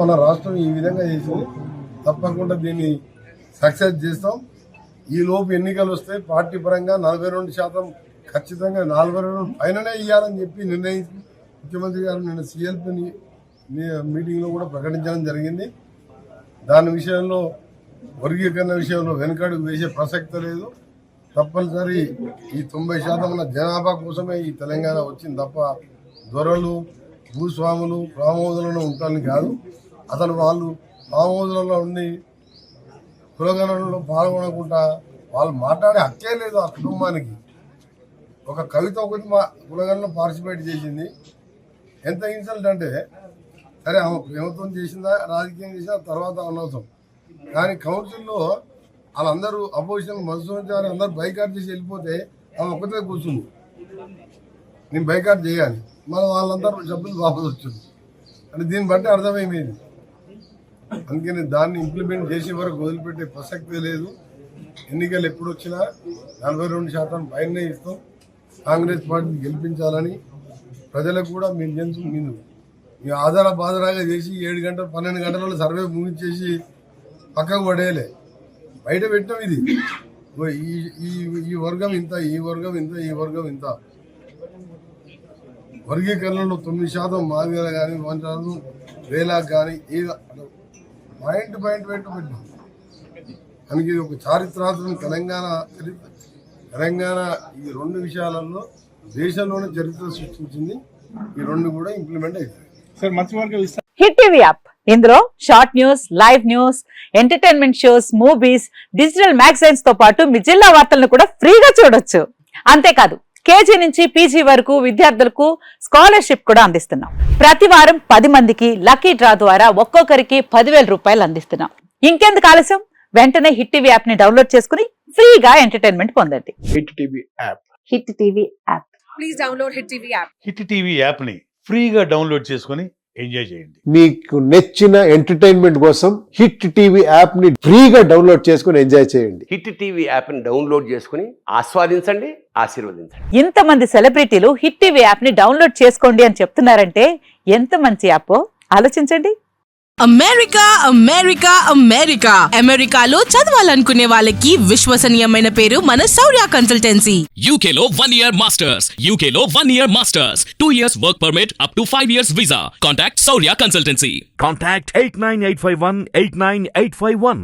మన రాష్ట్రం ఈ విధంగా చేసింది. తప్పకుండా దీన్ని సక్సెస్ చేస్తాం. ఈ లోపు ఎన్నికలు వస్తాయి. పార్టీ పరంగా 42% ఖచ్చితంగా 42 పైననే ఇవ్వాలని చెప్పి నిర్ణయించి ముఖ్యమంత్రి గారు నిన్న సిఎల్పి మీటింగ్లో కూడా ప్రకటించడం జరిగింది. దాని విషయంలో వర్గీకరణ విషయంలో వెనుకడుగు వేసే ప్రసక్తి లేదు. తప్పనిసరి ఈ 90% ఉన్న జనాభా కోసమే ఈ తెలంగాణ వచ్చింది తప్ప దొరలు భూస్వాములు ఫామ్ ఉంటారని కాదు. అసలు వాళ్ళు ఫామ్ హౌస్లలో ఉండి కులగణనలో పాల్గొనకుండా వాళ్ళు మాట్లాడే హక్కే లేదు. ఆ కుటుంబానికి ఒక కవిత ఒకటి మా కులగణలో పార్టిసిపేట్ చేసింది. ఎంత ఇన్సల్ట్ అంటే సరే ఆమె ప్రేమతో చేసిందా రాజకీయం చేసిందా తర్వాత అనవసరం, కానీ కౌన్సిల్లో వాళ్ళందరూ అపోజిషన్ మనసు అందరూ బైకాట్ చేసి వెళ్ళిపోతే ఆమె ఒకటే కూర్చుంది, నేను బైకాట్ చేయాలి, మనం వాళ్ళందరూ సభ్యులు వాపసు వచ్చింది. అంటే దీన్ని బట్టి అర్థమైంది. అందుకని దాన్ని ఇంప్లిమెంట్ చేసే వరకు వదిలిపెట్టే ప్రసక్తే లేదు. ఎన్నికలు ఎప్పుడు వచ్చినా 42% పైనే ఇస్తాం. కాంగ్రెస్ పార్టీని గెలిపించాలని ప్రజలకు కూడా మీరు ఆధార బాధరాగా చేసి 7 గంటలు 12 గంటలలో సర్వే ముగించేసి పక్కకు పడేయలే, బయట పెట్టాం. ఇది ఈ వర్గం ఇంత, ఈ వర్గం ఇంత, ఈ వర్గం ఇంత. వర్గీకరణలో 9% మాదిగలు కానీ 1% వేలాకు కానీ పాయింట్ పెట్టాం. మనకి ఒక చారిత్రాత్మక తెలంగాణ ఈ 2 విషయాలలో దేశంలోనే చరిత్ర సృష్టించింది. ఈ 2 కూడా ఇంప్లిమెంట్ అవుతాయి. హిట్ టీవీ యాప్, ఇందులో short news, live news, entertainment shows, movies, digital magazines తో పాటు మీ జిల్లా వార్తలను కూడా ఫ్రీగా చూడొచ్చు. అంతేకాదు కేజీ నుంచి పీజీ వరకు విద్యార్థులకు స్కాలర్షిప్ కూడా అందిస్తున్నాం. ప్రతి వారం 10 మందికి లక్కీ డ్రా ద్వారా ఒక్కొక్కరికి 10,000 రూపాయలు అందిస్తున్నాం. ఇంకెందుకు ఆలస్యం, వెంటనే హిట్ టీవీ యాప్ ని డౌన్లోడ్ చేసుకుని ఫ్రీగా ఎంటర్టైన్మెంట్ పొందండి. Hit TV app. Hit TV app. Please download hit TV app. Hit TV app ని ఫ్రీగా డౌన్లోడ్ చేసుకుని ఎంజాయ్ చేయండి. మీకు నచ్చిన ఎంటర్టైన్మెంట్ కోసం హిట్ టీవీ యాప్ ని ఫ్రీగా డౌన్లోడ్ చేసుకుని ఎంజాయ్ చేయండి. హిట్ టీవీ యాప్ ని డౌన్లోడ్ చేసుకుని ఆస్వాదించండి, ఆశీర్వదించండి. ఇంతమంది సెలబ్రిటీలు హిట్ టీవీ యాప్ ని డౌన్లోడ్ చేసుకోండి అని చెప్తున్నారంటే ఎంత మంచి యాప్ ఆలోచించండి. అమెరికా అమెరికాలో చదవాలనుకునే వాళ్ళకి విశ్వసనీయమైన పేరు మన శౌర్య కన్సల్టెన్సీ. UK లో 1 year masters, UK లో 1 year masters, 2 years work permit up to 5 years visa. Contact Saurya Consultancy. Contact 89851 89851.